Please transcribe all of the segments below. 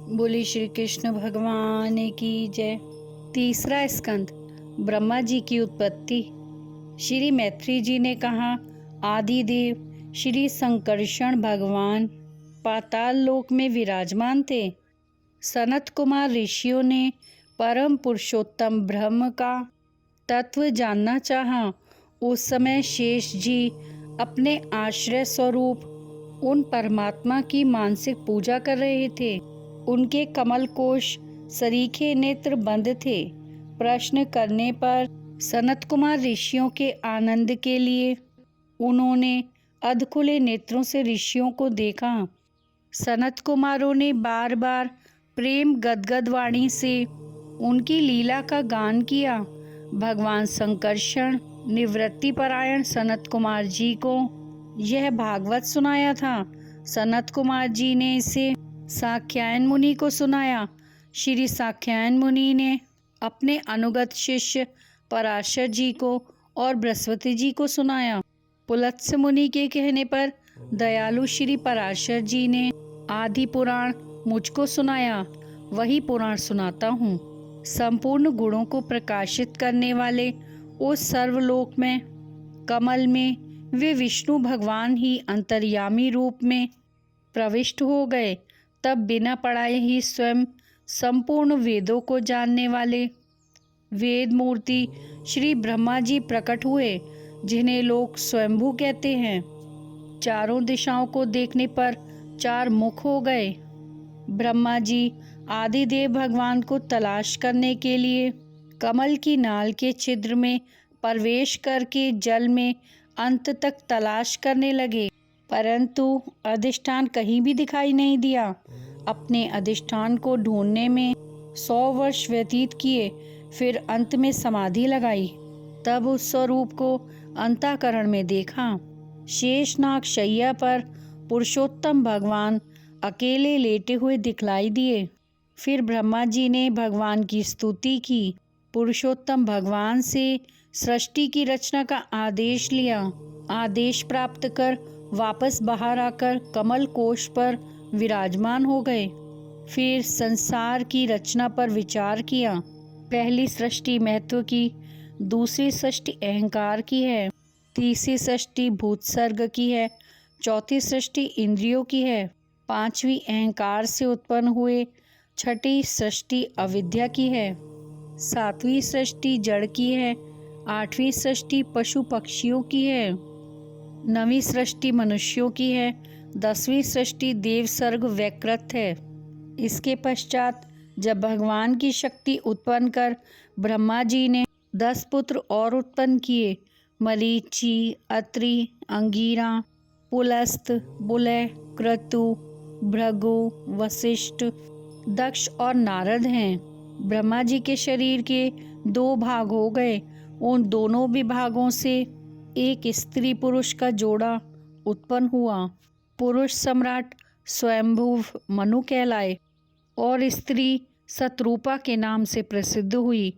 बोली श्री कृष्ण भगवान की जय। तीसरा स्कंद, ब्रह्मा जी की उत्पत्ति। श्री मैत्री जी ने कहा, आदिदेव श्री संकर्षण भगवान पाताल लोक में विराजमान थे। सनत कुमार ऋषियों ने परम पुरुषोत्तम ब्रह्म का तत्व जानना चाहा। उस समय शेष जी अपने आश्रय स्वरूप उन परमात्मा की मानसिक पूजा कर रहे थे। उनके कमल कोश सरीखे नेत्र बंद थे। प्रश्न करने पर सनत कुमार ऋषियों के आनंद के लिए उन्होंने अधखुले नेत्रों से ऋषियों को देखा। सनत कुमारों ने बार बार प्रेम गदगद वाणी से उनकी लीला का गान किया। भगवान संकर्षण निवृत्ति परायण सनत कुमार जी को यह भागवत सुनाया था। सनत कुमार जी ने इसे साख्यायन मुनि को सुनाया। श्री साख्यायन मुनि ने अपने अनुगत शिष्य पराशर जी को और बृहस्पति जी को सुनाया। पुलत्स मुनि के कहने पर दयालु श्री पराशर जी ने आदि पुराण मुझको सुनाया। वही पुराण सुनाता हूँ। संपूर्ण गुणों को प्रकाशित करने वाले उस सर्वलोक में कमल में वे विष्णु भगवान ही अंतर्यामी रूप में प्रविष्ट हो गए। तब बिना पढ़ाए ही स्वयं संपूर्ण वेदों को जानने वाले वेद मूर्ति श्री ब्रह्मा जी प्रकट हुए, जिन्हें लोग स्वयंभू कहते हैं। चारों दिशाओं को देखने पर चार मुख हो गए। ब्रह्मा जी आदिदेव भगवान को तलाश करने के लिए कमल की नाल के छिद्र में प्रवेश करके जल में अंत तक तलाश करने लगे, परंतु अधिष्ठान कहीं भी दिखाई नहीं दिया। अपने अधिष्ठान को ढूंढने में 100 वर्ष व्यतीत किए, फिर अंत में समाधि लगाई। तब उस स्वरूप को अंतःकरण में देखा। शेषनाग शैया पर पुरुषोत्तम भगवान अकेले लेटे हुए दिखलाई दिए। फिर ब्रह्मा जी ने भगवान की स्तुति की। पुरुषोत्तम भगवान से सृष्टि की रचना का आदेश लिया। आदेश प्राप्त कर वापस बाहर आकर कमल कोश पर विराजमान हो गए। फिर संसार की रचना पर विचार किया। पहली सृष्टि महत्व की, दूसरी सृष्टि अहंकार की है, तीसरी सृष्टि भूतसर्ग की है, चौथी सृष्टि इंद्रियों की है, पांचवी अहंकार से उत्पन्न हुए, छठी सृष्टि अविद्या की है, सातवीं सृष्टि जड़ की है, आठवीं सृष्टि पशु पक्षियों की है, नवीं सृष्टि मनुष्यों की है, 10वीं सृष्टि देव सर्ग वैकृत है। इसके पश्चात जब भगवान की शक्ति उत्पन्न कर ब्रह्मा जी ने 10 पुत्र और उत्पन्न किए। मरीचि, अत्रि, अंगीरा, पुलस्त, बुलय, क्रतु, भृगु, वशिष्ठ, दक्ष और नारद हैं। ब्रह्मा जी के शरीर के 2 भाग हो गए। उन दोनों विभागों से एक स्त्री पुरुष का जोड़ा उत्पन्न हुआ। पुरुष सम्राट स्वयंभू मनु कहलाए और स्त्री शतरूपा के नाम से प्रसिद्ध हुई।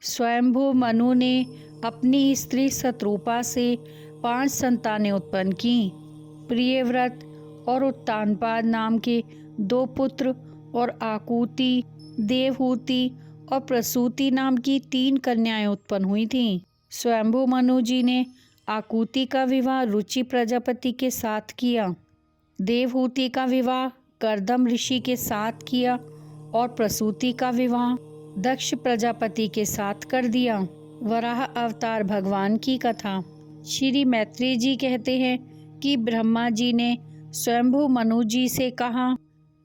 स्वयंभू मनु ने अपनी स्त्री शतरूपा से 5 संतानें उत्पन्न की। प्रियव्रत और उत्तानपाद नाम के 2 पुत्र और आकुति, देवहूति और प्रसूति नाम की 3 कन्याएं उत्पन्न हुई थीं। स्वयंभू मनु जी ने आकुति का विवाह रुचि प्रजापति के साथ किया, देवहूति का विवाह कर्दम ऋषि के साथ किया और प्रसूति का विवाह दक्ष प्रजापति के साथ कर दिया। वराह अवतार भगवान की कथा। श्री मैत्री जी कहते हैं कि ब्रह्मा जी ने स्वयंभू मनु जी से कहा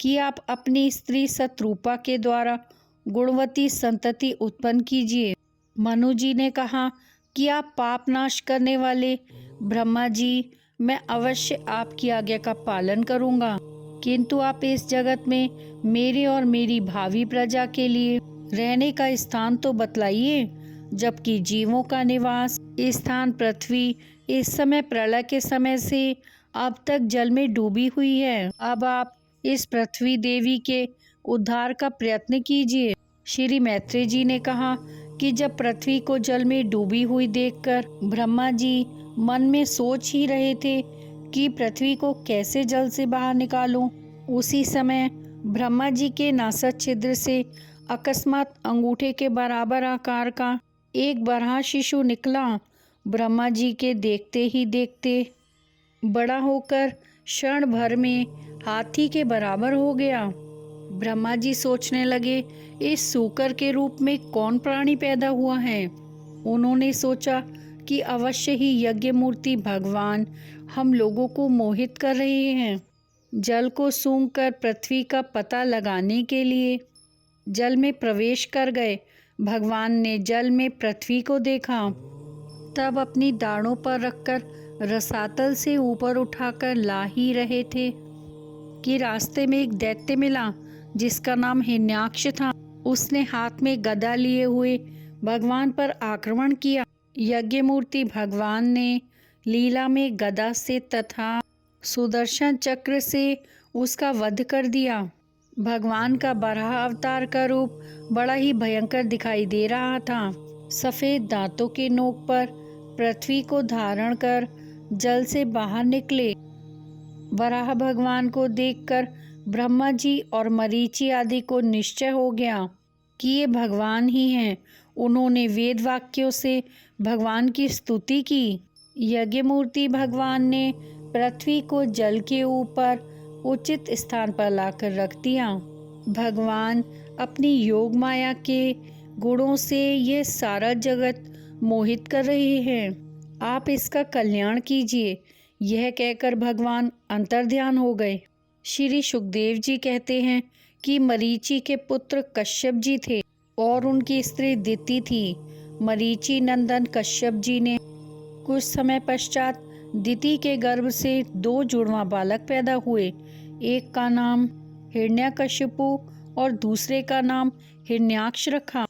कि आप अपनी स्त्री शतरूपा के द्वारा गुणवती संतति उत्पन्न कीजिए। मनु जी ने कहा कि आप पाप नाश करने वाले ब्रह्मा जी, मैं अवश्य आपकी आज्ञा का पालन करूंगा, किंतु आप इस जगत में मेरे और मेरी भावी प्रजा के लिए रहने का स्थान तो बतलाइए। जबकि जीवों का निवास स्थान पृथ्वी इस समय प्रलय के समय से अब तक जल में डूबी हुई है। अब आप इस पृथ्वी देवी के उद्धार का प्रयत्न कीजिए। श्री मैत्री जी ने कहा कि जब पृथ्वी को जल में डूबी हुई देखकर ब्रह्मा जी मन में सोच ही रहे थे कि पृथ्वी को कैसे जल से बाहर निकालूं, उसी समय ब्रह्मा जी के नासक छिद्र से अकस्मात अंगूठे के बराबर आकार का एक बरहा शिशु निकला। ब्रह्मा जी के देखते ही देखते बड़ा होकर क्षण भर में हाथी के बराबर हो गया। ब्रह्मा जी सोचने लगे, इस सूकर के रूप में कौन प्राणी पैदा हुआ है। उन्होंने सोचा कि अवश्य ही यज्ञ मूर्ति भगवान हम लोगों को मोहित कर रहे हैं। जल को सूंघकर पृथ्वी का पता लगाने के लिए जल में प्रवेश कर गए। भगवान ने जल में पृथ्वी को देखा, तब अपनी दाढ़ों पर रखकर रसातल से ऊपर उठाकर ला ही रहे थे कि रास्ते में एक दैत्य मिला जिसका नाम हिरण्याक्ष था। उसने हाथ में गदा लिए हुए भगवान पर आक्रमण किया। यज्ञ मूर्ति भगवान ने लीला में गदा से तथा सुदर्शन चक्र से उसका वध कर दिया। भगवान का बराह अवतार का रूप बड़ा ही भयंकर दिखाई दे रहा था। सफ़ेद दांतों के नोक पर पृथ्वी को धारण कर जल से बाहर निकले। वराह भगवान को देखकर ब्रह्मा जी और मरीचि आदि को निश्चय हो गया कि ये भगवान ही हैं। उन्होंने वेद वाक्यों से भगवान की स्तुति की। यज्ञ मूर्ति भगवान ने पृथ्वी को जल के ऊपर उचित स्थान पर लाकर रख दिया। भगवान अपनी योग माया के गुणों से यह सारा जगत मोहित कर रहे हैं। आप इसका कल्याण कीजिए। यह कहकर भगवान अंतर्ध्यान हो गए। श्री सुखदेव जी कहते हैं कि मरीचि के पुत्र कश्यप जी थे और उनकी स्त्री दिति थी। मरीचि नंदन कश्यप जी ने कुछ समय पश्चात दिति के गर्भ से 2 जुड़वा बालक पैदा हुए। एक का नाम हिरण्यकशिपु और दूसरे का नाम हिरण्याक्ष रखा।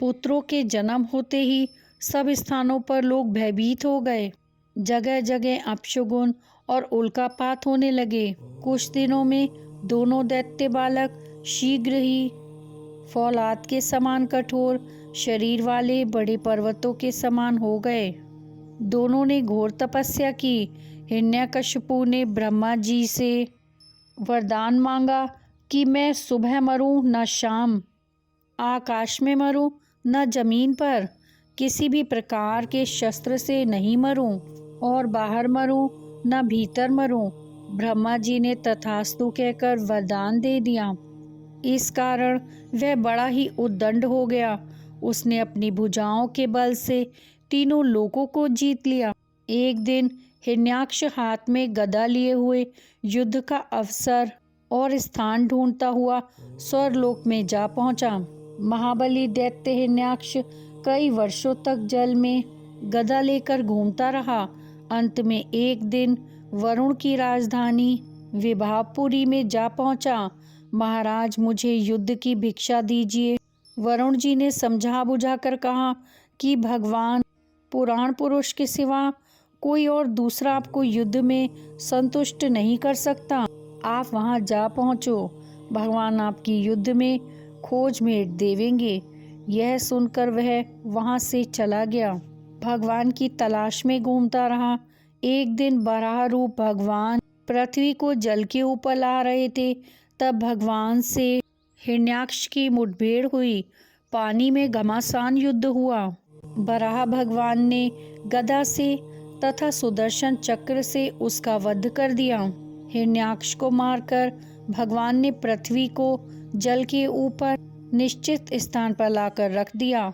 पुत्रों के जन्म होते ही सब स्थानों पर लोग भयभीत हो गए। जगह जगह अपशगुन और उल्कापात होने लगे। कुछ दिनों में दोनों दैत्य बालक शीघ्र ही फौलाद के समान कठोर शरीर वाले बड़े पर्वतों के समान हो गए। दोनों ने घोर तपस्या की। हिरण्यकशिपु ने ब्रह्मा जी से वरदान मांगा कि मैं सुबह मरूं न शाम, आकाश में मरूं न जमीन पर, किसी भी प्रकार के शस्त्र से नहीं मरूं और बाहर मरूं न भीतर मरूं। ब्रह्मा जी ने तथास्तु कहकर वरदान दे दिया। इस कारण वह बड़ा ही उद्दंड हो गया। उसने अपनी भुजाओं के बल से तीनों लोकों को जीत लिया। एक दिन हिरण्याक्ष हाथ में गदा लिए हुए युद्ध का अवसर और स्थान ढूंढता हुआ स्वर्गलोक में जा पहुंचा। महाबली दैत्य हिरण्याक्ष कई वर्षों तक जल में गदा लेकर घूमता रहा। अंत में एक दिन वरुण की राजधानी विभापुरी में जा पहुंचा। महाराज, मुझे युद्ध की भिक्षा दीजिए। वरुण जी ने समझा बुझा कर कहा कि भगवान पुराण पुरुष के सिवा कोई और दूसरा आपको युद्ध में संतुष्ट नहीं कर सकता। आप वहां जा पहुंचो, भगवान आपकी युद्ध में खोज भेंट देवेंगे। यह सुनकर वह वहां से चला गया। भगवान की तलाश में घूमता रहा। एक दिन बराह रूप भगवान पृथ्वी को जल के ऊपर ला रहे थे। तब भगवान से हिरण्याक्ष की मुठभेड़ हुई। पानी में घमासान युद्ध हुआ। बराह भगवान ने गदा से तथा सुदर्शन चक्र से उसका वध कर दिया। हिरण्याक्ष को मारकर भगवान ने पृथ्वी को जल के ऊपर निश्चित स्थान पर लाकर रख दिया।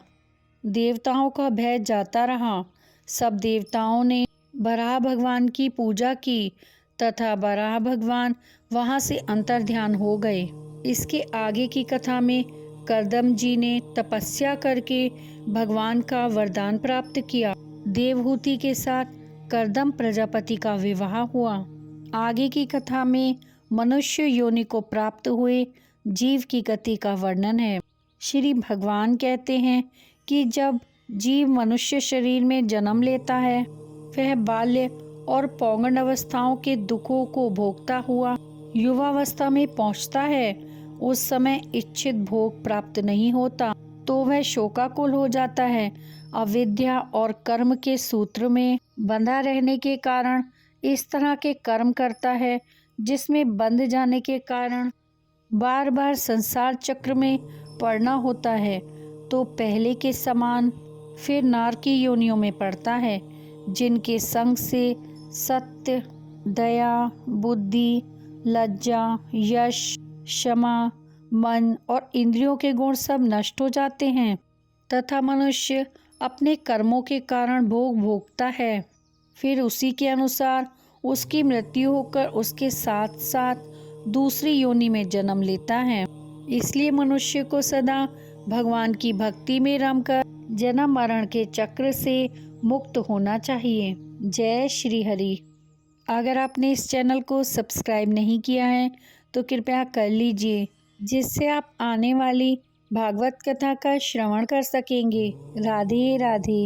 देवताओं का भय जाता रहा। सब देवताओं ने बराह भगवान की पूजा की तथा बराह भगवान वहां से अंतर्ध्यान हो गए। इसके आगे की कथा में कर्दम जी ने तपस्या करके भगवान का वरदान प्राप्त किया। देवहूति के साथ कर्दम प्रजापति का विवाह हुआ। आगे की कथा में मनुष्य योनि को प्राप्त हुए जीव की गति का वर्णन है। श्री भगवान कहते हैं कि जब जीव मनुष्य शरीर में जन्म लेता है, वह बाल्य और पौगंड अवस्थाओं के दुखों को भोगता हुआ युवावस्था में पहुंचता है। उस समय इच्छित भोग प्राप्त नहीं होता तो वह शोकाकुल हो जाता है। अविद्या और कर्म के सूत्र में बंधा रहने के कारण इस तरह के कर्म करता है जिसमें बंध जाने के कारण बार बार संसार चक्र में पड़ना होता है तो पहले के समान फिर नार की योनियों में पड़ता है, जिनके संग से सत्य, दया, बुद्धि, लज्जा, यश, क्षमा, मन और इंद्रियों के गुण सब नष्ट हो जाते हैं तथा मनुष्य अपने कर्मों के कारण भोग भोगता है। फिर उसी के अनुसार उसकी मृत्यु होकर उसके साथ साथ दूसरी योनि में जन्म लेता है। इसलिए मनुष्य को सदा भगवान की भक्ति में रमकर जन्म मरण के चक्र से मुक्त होना चाहिए। जय श्री हरि। अगर आपने इस चैनल को सब्सक्राइब नहीं किया है तो कृपया कर लीजिए, जिससे आप आने वाली भागवत कथा का श्रवण कर सकेंगे। राधे राधे।